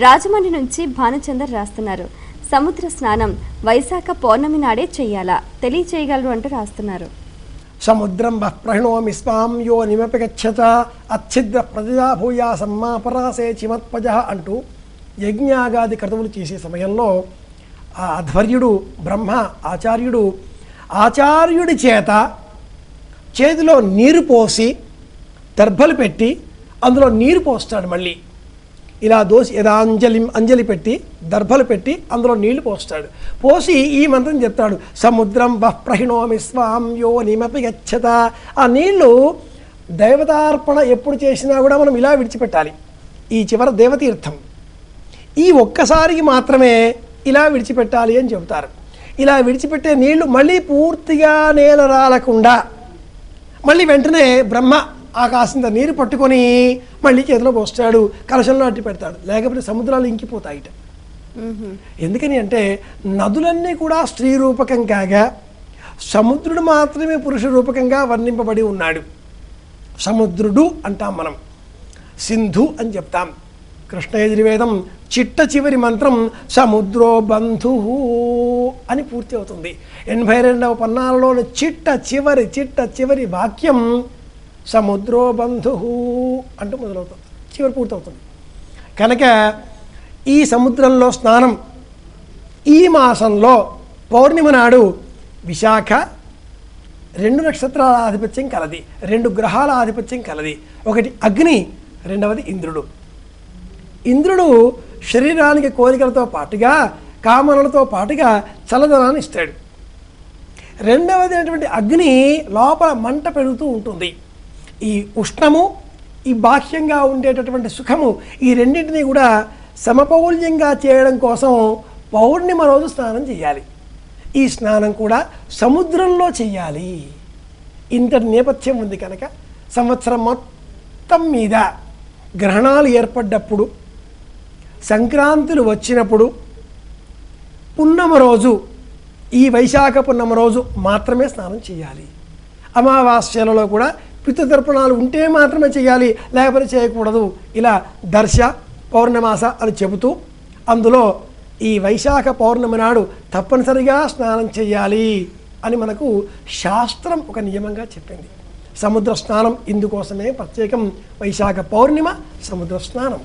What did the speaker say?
రాజమండ్రి నుంచి భానుచందర్ రాస్తున్నారు. సముద్ర స్నానం వైశాఖ పౌర్ణమి నాడే చెయ్యాలా, తెలియచేయగలరు అంటూ రాస్తున్నారు. సముద్రం బహ్ప్రహిణోమి స్వాం యో నిమపి గచ్చత అచ్ఛిద్ర ప్రజా భూయా సమ్మాపరాసే చిమత్పజ అంటూ యజ్ఞాగాది క్రతువులు చేసే సమయంలో ఆ అధ్వర్యుడు బ్రహ్మ ఆచార్యుడి చేత చేతిలో నీరు పోసి దర్భలు పెట్టి అందులో నీరు పోస్తాడు. మళ్ళీ ఇలా దోసి అంజలి పెట్టి దర్భలు పెట్టి అందులో నీళ్లు పోస్తాడు. పోసి ఈ మంత్రం చెప్తాడు, సముద్రం బహ్ప్రహిణోమి స్వాం యో నిమపి గచ్చత. ఆ నీళ్లు దేవతార్పణ ఎప్పుడు చేసినా కూడా మనం ఇలా విడిచిపెట్టాలి. ఈ చివరి దేవతీర్థం ఈ ఒక్కసారికి మాత్రమే ఇలా విడిచిపెట్టాలి అని చెబుతారు. ఇలా విడిచిపెట్టే నీళ్లు మళ్ళీ పూర్తిగా నేల రాలకుండా మళ్ళీ వెంటనే బ్రహ్మ ఆకాశంత నీరు పట్టుకొని మళ్ళీ చేతిలో పోస్తాడు, కలశంలో అట్టి పెడతాడు. లేకపోతే సముద్రాలు ఇంకిపోతాయిట. ఎందుకని అంటే నదులన్నీ కూడా స్త్రీ రూపకం కాగా సముద్రుడు మాత్రమే పురుష రూపకంగా వర్ణింపబడి ఉన్నాడు. సముద్రుడు అంటాం మనం, సింధు అని చెప్తాం. కృష్ణ యజుర్వేదం చిట్ట చివరి మంత్రం సముద్రో బంధు అని పూర్తి అవుతుంది. 82వ పన్నాలలోని చిట్ట చివరి వాక్యం సముద్రో బంధు అంటూ మొదలవుతుంది, చివరి పూర్తవుతుంది. కనుక ఈ సముద్రంలో స్నానం ఈ మాసంలో పౌర్ణిమ నాడు విశాఖ 2 నక్షత్రాల ఆధిపత్యం కలది, 2 గ్రహాల ఆధిపత్యం కలది. ఒకటి అగ్ని, రెండవది ఇంద్రుడు. ఇంద్రుడు శరీరానికి కోరికలతో పాటుగా కామనలతో పాటుగా చల్లదనాన్ని ఇస్తాడు. రెండవది అయినటువంటి అగ్ని లోపల మంట పెరుగుతూ ఉంటుంది. ఈ ఉష్ణము, ఈ బాహ్యంగా ఉండేటటువంటి సుఖము, ఈ రెండింటినీ కూడా సమపౌల్యంగా చేయడం కోసం పౌర్ణిమ రోజు స్నానం చేయాలి. ఈ స్నానం కూడా సముద్రంలో చెయ్యాలి. ఇంతటి నేపథ్యం ఉంది కనుక సంవత్సరం మొత్తం మీద గ్రహణాలు ఏర్పడ్డప్పుడు, సంక్రాంతులు వచ్చినప్పుడు, పున్నమ రోజు, ఈ వైశాఖ పున్నమ రోజు మాత్రమే స్నానం చేయాలి. అమావాస్యలలో కూడా పితృతర్పణాలు ఉంటే మాత్రమే చేయాలి, లేకపోతే చేయకూడదు. ఇలా దర్శ పౌర్ణమాస అని చెబుతూ అందులో ఈ వైశాఖ పౌర్ణమి నాడు తప్పనిసరిగా స్నానం చేయాలి అని మనకు శాస్త్రం ఒక నియమంగా చెప్పింది. సముద్ర స్నానం ఇందుకోసమే ప్రత్యేకం. వైశాఖ పౌర్ణిమ సముద్ర స్నానం.